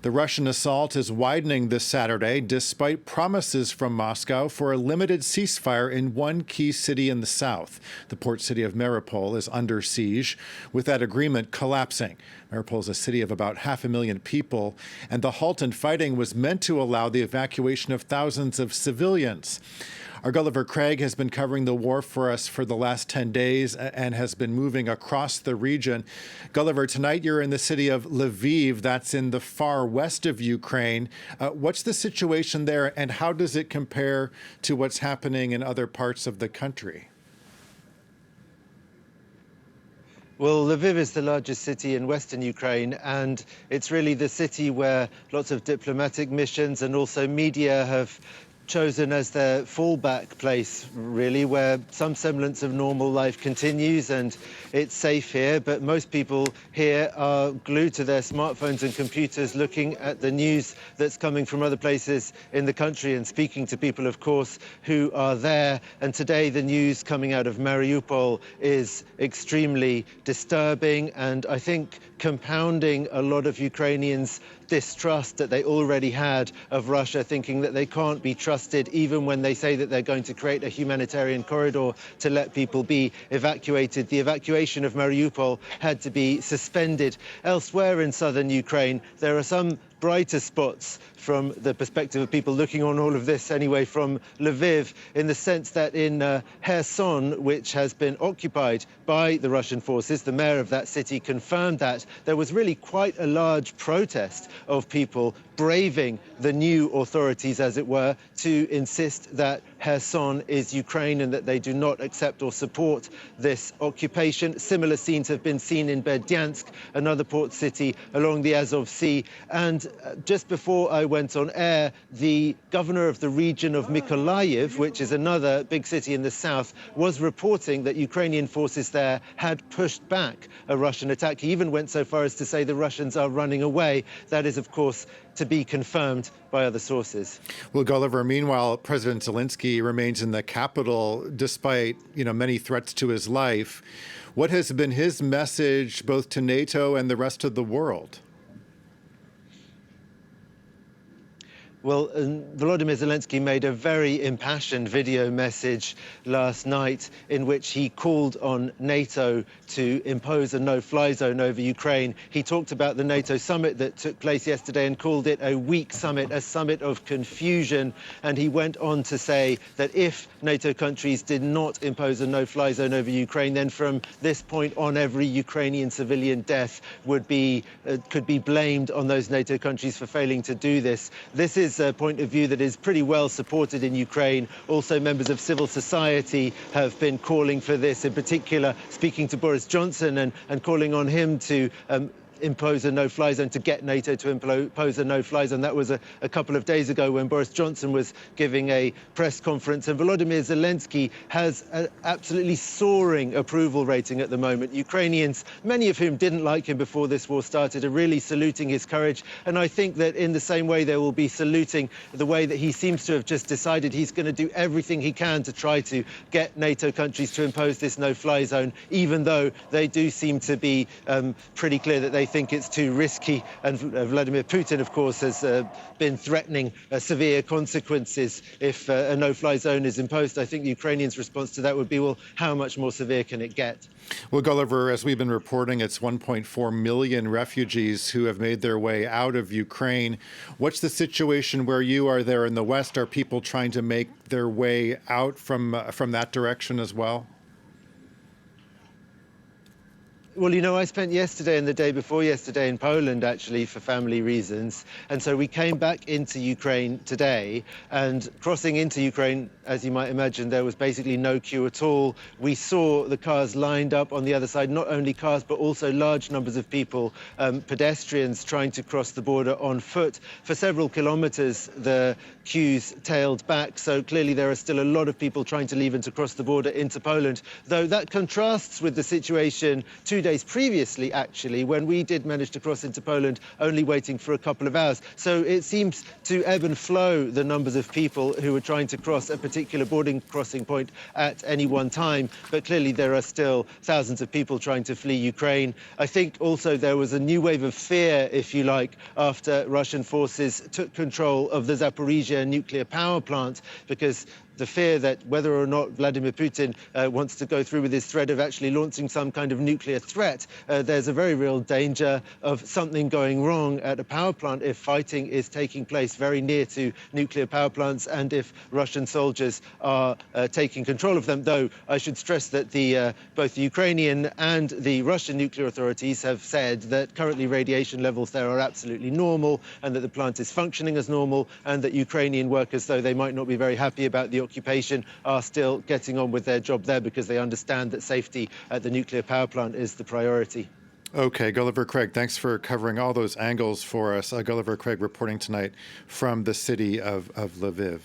The Russian assault is widening this Saturday despite promises from Moscow for a limited ceasefire in one key city in the south. The port city of Mariupol is under siege, with that agreement collapsing. Mariupol is a city of about 500,000 people, and the halt in fighting was meant to allow the evacuation of thousands of civilians. Our Gulliver Craig has been covering the war for us for the last 10 days and has been moving across the region. Gulliver, tonight you're in the city of Lviv, that's in the far west of Ukraine. What's the situation there, and how does it compare to what's happening in other parts of the country? Well, Lviv is the largest city in western Ukraine, and it's really the city where lots of diplomatic missions and also media have chosen as their fallback place, really, where some semblance of normal life continues and it's safe here. But most people here are glued to their smartphones and computers looking at the news that's coming from other places in the country and speaking to people, of course, who are there. And today the news coming out of Mariupol is extremely disturbing and I think compounding a lot of Ukrainians' distrust that they already had of Russia, thinking that they can't be trusted even when they say that they're going to create a humanitarian corridor to let people be evacuated. The evacuation of Mariupol had to be suspended. Elsewhere in southern Ukraine, there are some brighter spots from the perspective of people looking on all of this anyway from Lviv, in the sense that in Kherson, which has been occupied by the Russian forces, the mayor of that city confirmed that there was really quite a large protest of people braving the new authorities, as it were, to insist that Kherson is Ukraine and that they do not accept or support this occupation. Similar scenes have been seen in Berdyansk, another port city along the Azov Sea. And just before I went on air, the governor of the region of Mykolaiv, which is another big city in the south, was reporting that Ukrainian forces there had pushed back a Russian attack. He even went so far as to say the Russians are running away. That is, of course, to be confirmed by other sources. Well, Gulliver, meanwhile, President Zelensky remains in the capital despite, many threats to his life. What has been his message both to NATO and the rest of the world? Well, Volodymyr Zelensky made a very impassioned video message last night in which he called on NATO to impose a no-fly zone over Ukraine. He talked about the NATO summit that took place yesterday and called it a weak summit, a summit of confusion. And he went on to say that if NATO countries did not impose a no-fly zone over Ukraine, then from this point on, every Ukrainian civilian death could be blamed on those NATO countries for failing to do this. This is a point of view that is pretty well supported in Ukraine. Also, members of civil society have been calling for this, in particular speaking to Boris Johnson and calling on him to impose a no-fly zone, to get NATO to impose a no-fly zone. That was a couple of days ago when Boris Johnson was giving a press conference. And Volodymyr Zelensky has an absolutely soaring approval rating at the moment. Ukrainians, many of whom didn't like him before this war started, are really saluting his courage. And I think that in the same way they will be saluting the way that he seems to have just decided he's going to do everything he can to try to get NATO countries to impose this no-fly zone, even though they do seem to be pretty clear that they think it's too risky. And Vladimir Putin, of course, has been threatening severe consequences if a no-fly zone is imposed. I think the Ukrainians' response to that would be, well, how much more severe can it get? Well, Gulliver, as we've been reporting, it's 1.4 million refugees who have made their way out of Ukraine. What's the situation where you are there in the West? Are people trying to make their way out from that direction as well? Well, I spent yesterday and the day before yesterday in Poland, actually, for family reasons. And so we came back into Ukraine today, and crossing into Ukraine, as you might imagine, there was basically no queue at all. We saw the cars lined up on the other side, not only cars, but also large numbers of people, pedestrians trying to cross the border on foot. For several kilometers, the queues tailed back. So clearly there are still a lot of people trying to leave and to cross the border into Poland, though that contrasts with the situation 2 days days previously, actually, when we did manage to cross into Poland, only waiting for a couple of hours. So it seems to ebb and flow the numbers of people who are trying to cross a particular boarding crossing point at any one time. But clearly there are still thousands of people trying to flee Ukraine. I think also there was a new wave of fear, if you like, after Russian forces took control of the Zaporizhzhia nuclear power plant, because the fear that whether or not Vladimir Putin wants to go through with his threat of actually launching some kind of nuclear threat, there's a very real danger of something going wrong at a power plant if fighting is taking place very near to nuclear power plants and if Russian soldiers are taking control of them. Though I should stress that both the Ukrainian and the Russian nuclear authorities have said that currently radiation levels there are absolutely normal and that the plant is functioning as normal, and that Ukrainian workers, though they might not be very happy about the occupation, are still getting on with their job there because they understand that safety at the nuclear power plant is the priority. Okay, Gulliver Craig, thanks for covering all those angles for us. Gulliver Craig reporting tonight from the city of Lviv.